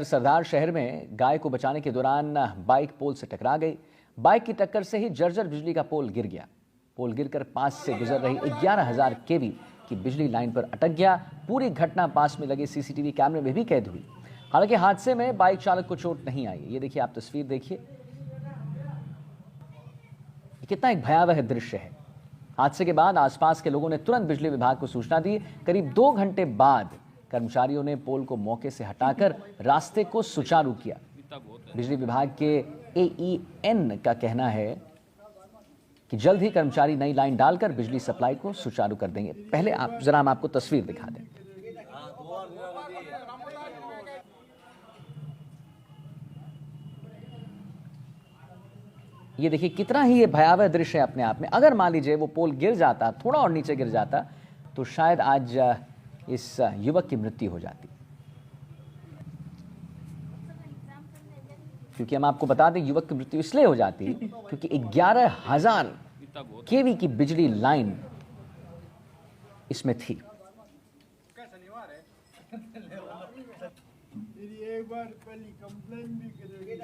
सरदार शहर में गाय को बचाने के दौरान बाइक पोल से टकरा गई। बाइक की टक्कर से ही जर्जर बिजली का पोल गिर गया। पोल गिरकर पास से गुजर रही 11,000 केवी की बिजली लाइन पर अटक गया। पूरी घटना पास में लगे सीसीटीवी कैमरे में भी कैद हुई। हालांकि हादसे में बाइक चालक को चोट नहीं आई। ये देखिए, आप तस्वीर देखिए, कितना एक भयावह दृश्य है। हादसे के बाद आसपास के लोगों ने तुरंत बिजली विभाग को सूचना दी। करीब 2 घंटे बाद कर्मचारियों ने पोल को मौके से हटाकर रास्ते को सुचारू किया। बिजली विभाग के AEN का कहना है कि जल्द ही कर्मचारी नई लाइन डालकर बिजली सप्लाई को सुचारू कर देंगे। पहले हम आपको तस्वीर दिखा दें। ये देखिए, कितना ही ये भयावह दृश्य है अपने आप में। अगर मान लीजिए वो पोल गिर जाता, थोड़ा और नीचे गिर जाता, तो शायद आज इस युवक की मृत्यु हो जाती। क्योंकि हम आपको बता दें, युवक की मृत्यु इसलिए हो जाती क्योंकि 11,000 केवी की बिजली लाइन इसमें थी। एक बार पहले कंप्लेन भी करेगी।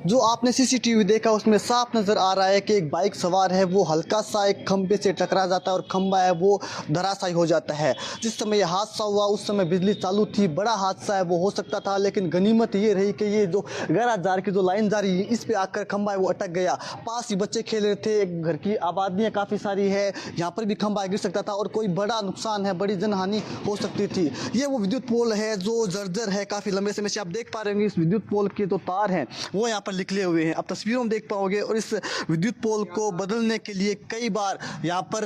जो आपने सीसीटीवी देखा उसमें साफ नज़र आ रहा है कि एक बाइक सवार है, वो हल्का सा एक खंभे से टकरा जाता है और खंभा है वो धराशायी हो जाता है। जिस समय यह हादसा हुआ उस समय बिजली चालू थी। बड़ा हादसा है वो हो सकता था, लेकिन गनीमत ये रही कि ये जो 11,000 की जो लाइन जा रही है इस पे आकर खंभा है वो अटक गया। पास ही बच्चे खेल रहे थे, एक घर की आबादियाँ काफ़ी सारी है, यहाँ पर भी खंभा गिर सकता था और कोई बड़ा नुकसान है, बड़ी जनहानि हो सकती थी। ये वो विद्युत पोल है जो जर्जर है काफ़ी लंबे समय से। आप देख पा रहे होंगे इस विद्युत पोल के जो तार हैं वो यहाँ पर निकले हुए हैं, आप तस्वीरों में देख पाओगे। और इस विद्युत पोल को बदलने के लिए कई बार यहाँ पर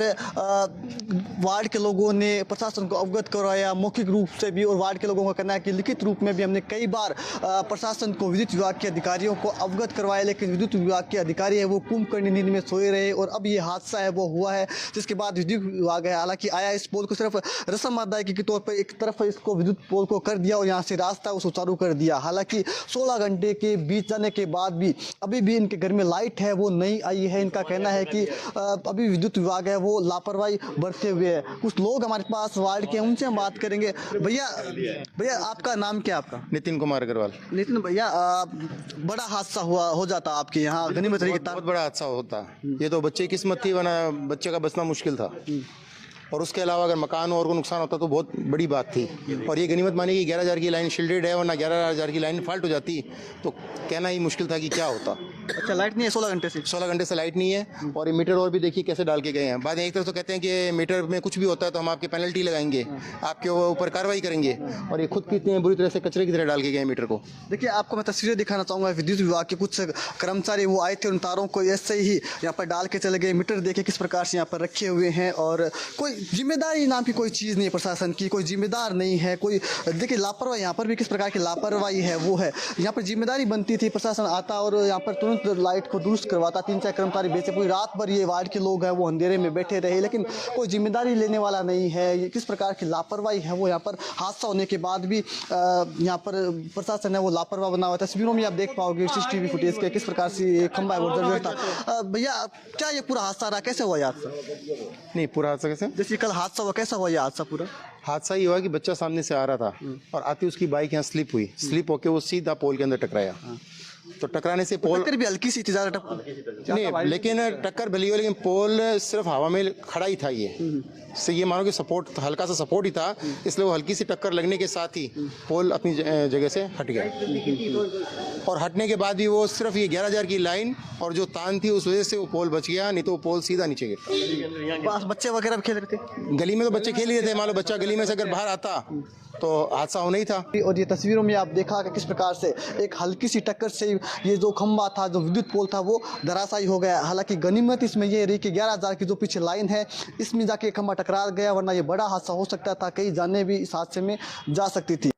वार्ड के लोगों ने प्रशासन को अवगत करवाया, मौखिक रूप से भी, और वार्ड के लोगों का कहना है कि लिखित रूप में भी हमने कई बार प्रशासन को, विद्युत विभाग के अधिकारियों को अवगत करवाया, लेकिन विद्युत विभाग के अधिकारी है वो कुंभकर्ण नींद में सोए रहे। और अब ये हादसा है वो हुआ है, जिसके बाद विद्युत विभाग है हालांकि आया, इस पोल को सिर्फ रस्म अदायगी के तौर पर एक तरफ इसको विद्युत पोल को कर दिया और यहाँ से रास्ता वो सुचारू कर दिया। हालांकि 16 घंटे के बीत जाने के बाद भी अभी भी इनके घर में लाइट है वो नहीं आई है। इनका कहना है कि अभी विद्युत विभाग है वो लापरवाही बरते हुए है। कुछ लोग हमारे पास वार्ड के, उनसे हम बात करेंगे। भैया आपका नाम क्या है? आपका? नितिन कुमार अग्रवाल। नितिन भैया, बड़ा हादसा हो जाता आपके यहाँ गनीमत रही? बहुत बड़ा हादसा होता। ये तो बच्चे की किस्मत थी, वरना बच्चे का बचना मुश्किल था। और उसके अलावा अगर मकान और को नुकसान होता तो बहुत बड़ी बात थी। और ये गनीमत मानी कि 11,000 की लाइन शील्डेड है, वरना 11,000 की लाइन फॉल्ट हो जाती तो कहना ही मुश्किल था कि क्या होता। अच्छा, लाइट नहीं है 16 घंटे से? 16 घंटे से लाइट नहीं है। और ये मीटर और भी देखिए कैसे डाल के गए हैं। बाद एक तरफ तो कहते हैं कि मीटर में कुछ भी होता है तो हम आपके पेनल्टी लगाएंगे, आपके ऊपर कार्रवाई करेंगे, और ये खुद कितने बुरी तरह से कचरे की तरह डाल के गए मीटर को। देखिए, आपको मैं तस्वीरें दिखाना चाहूँगा। विद्युत विभाग के कुछ कर्मचारी वो आए थे, उन तारों को ऐसे ही यहाँ पर डाल के चले गए। मीटर देखिए किस प्रकार से यहाँ पर रखे हुए हैं, और कोई जिम्मेदारी नाम की कोई चीज़ नहीं है प्रशासन की, कोई जिम्मेदार नहीं है कोई। देखिए लापरवाही, यहाँ पर भी किस प्रकार की लापरवाही है वो है। यहाँ पर जिम्मेदारी बनती थी, प्रशासन आता और यहाँ पर तुरंत लाइट को दुरुस्त करवाता। 3-4 कर्मचारी बेचे, पूरी रात भर ये वार्ड के लोग हैं वो अंधेरे में बैठे रहे, लेकिन कोई जिम्मेदारी लेने वाला नहीं है। ये किस प्रकार की लापरवाही है वो यहाँ पर हादसा होने के बाद भी यहाँ पर प्रशासन है वो लापरवाह बना हुआ। तस्वीरों में आप देख पाओगे सीसीटीवी फुटेज के किस प्रकार से ये खंभा है वो जर्जर था। भैया, क्या ये पूरा हादसा रहा? कैसे हुआ ये हादसा? नहीं, पूरा हादसा कैसे? जैसे कल हादसा हुआ, कैसा हुआ ये हादसा? पूरा हादसा ये हुआ कि बच्चा सामने से आ रहा था और आती उसकी बाइक यहाँ स्लिप हुई। स्लिप होके वो सीधा पोल के अंदर टकराया। तो टकराने से पोल टक्कर भी हल्की सी थी, ज़्यादा नहीं, लेकिन टक्कर भली हो, लेकिन पोल सिर्फ हवा में खड़ा ही था। ये से ये मानो कि सपोर्ट, हल्का सा सपोर्ट ही था, इसलिए वो हल्की सी टक्कर लगने के साथ ही पोल अपनी जगह से हट गया। और हटने के बाद भी वो सिर्फ ये 11,000 की लाइन और जो तान थी उस वजह से वो पोल बच गया, नहीं तो वो पोल सीधा नीचे गिरता। बच्चे वगैरह भी खेल रहे थे गली में, तो बच्चे खेल ही रहे थे। मान लो बच्चा गली में से अगर बाहर आता तो हादसा होना ही था। और ये तस्वीरों में आप देखा कि किस प्रकार से एक हल्की सी टक्कर से ये जो खंभा था, जो विद्युत पोल था, वो धराशायी हो गया। हालांकि गनीमत इसमें ये रही कि 11,000 की जो पीछे लाइन है इसमें जाके खंभा टकरा गया, वरना ये बड़ा हादसा हो सकता था, कई जानें भी इस हादसे में जा सकती थी।